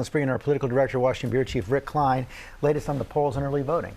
Let's bring in our political director, Washington Bureau Chief Rick Klein. Latest on the polls and early voting.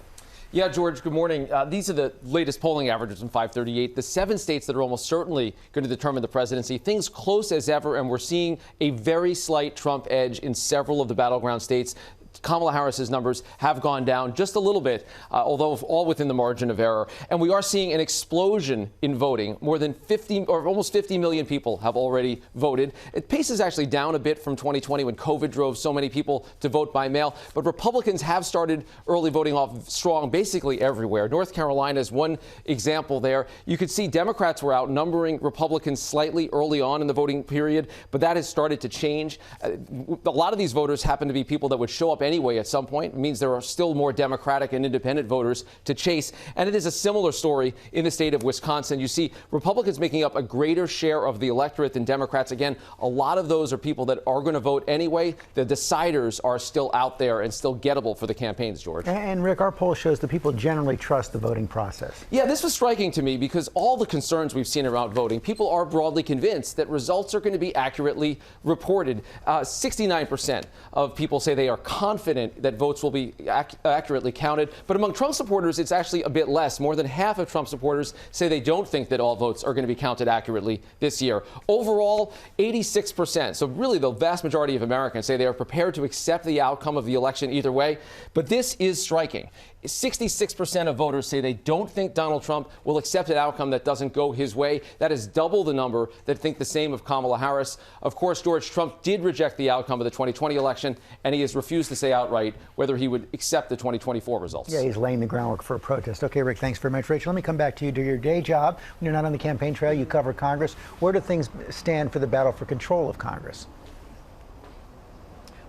Yeah, George, good morning. These are the latest polling averages in 538. The 7 states that are almost certainly going to determine the presidency. Things close as ever, and we're seeing a very slight Trump edge in several of the battleground states. Kamala Harris's numbers have gone down just a little bit, although all within the margin of error. And we are seeing an explosion in voting. More than 50 or almost 50 million people have already voted. Pace is actually down a bit from 2020 when COVID drove so many people to vote by mail. But Republicans have started early voting off strong basically everywhere. North Carolina is one example there. You could see Democrats were outnumbering Republicans slightly early on in the voting period, but that has started to change. A lot of these voters happen to be people that would show up anyway at some point. It means there are still more Democratic and independent voters to chase. And it is a similar story in the state of Wisconsin. You see Republicans making up a greater share of the electorate than Democrats. Again, a lot of those are people that are going to vote anyway. The deciders are still out there and still gettable for the campaigns, George. And Rick, our poll shows that people generally trust the voting process. Yeah, this was striking to me because all the concerns we've seen around voting, people are broadly convinced that results are going to be accurately reported. 69% of people say they are confident that votes will be accurately counted. But among Trump supporters, it's actually a bit less. More than half of Trump supporters say they don't think that all votes are going to be counted accurately this year. Overall, 86%. So really the vast majority of Americans say they are prepared to accept the outcome of the election either way. But this is striking. 66% of voters say they don't think Donald Trump will accept an outcome that doesn't go his way. That is double the number that think the same of Kamala Harris. Of course, George Trump did reject the outcome of the 2020 election, and he has refused to say outright whether he would accept the 2024 results. Yeah, he's laying the groundwork for a protest. Okay, Rick, thanks very much. Rachel, let me come back to you. Do your day job. When you're not on the campaign trail, you cover Congress. Where do things stand for the battle for control of Congress?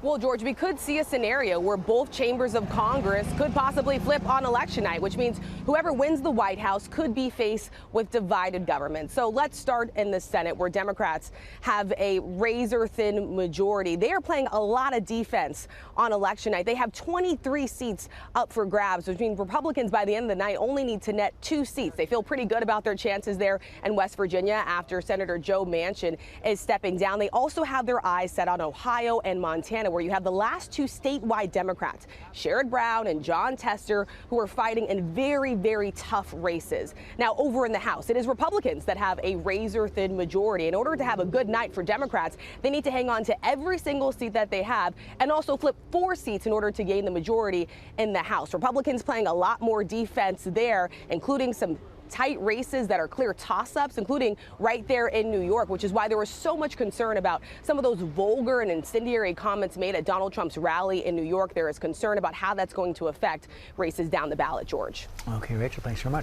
Well, George, we could see a scenario where both chambers of Congress could possibly flip on election night, which means whoever wins the White House could be faced with divided government. So let's start in the Senate, where Democrats have a razor-thin majority. They are playing a lot of defense on election night. They have 23 seats up for grabs, which means Republicans by the end of the night only need to net 2 seats. They feel pretty good about their chances there in West Virginia after Senator Joe Manchin is stepping down. They also have their eyes set on Ohio and Montana, where you have the last 2 statewide Democrats, Sherrod Brown and Jon Tester, who are fighting in very, very tough races. Now, over in the House, it is Republicans that have a razor-thin majority. In order to have a good night for Democrats, they need to hang on to every single seat that they have and also flip 4 seats in order to gain the majority in the House. Republicans playing a lot more defense there, including some tight races that are clear toss-ups, including right there in New York, which is why there was so much concern about some of those vulgar and incendiary comments made at Donald Trump's rally in New York. There is concern about how that's going to affect races down the ballot, George. Okay, Rachel, thanks so much.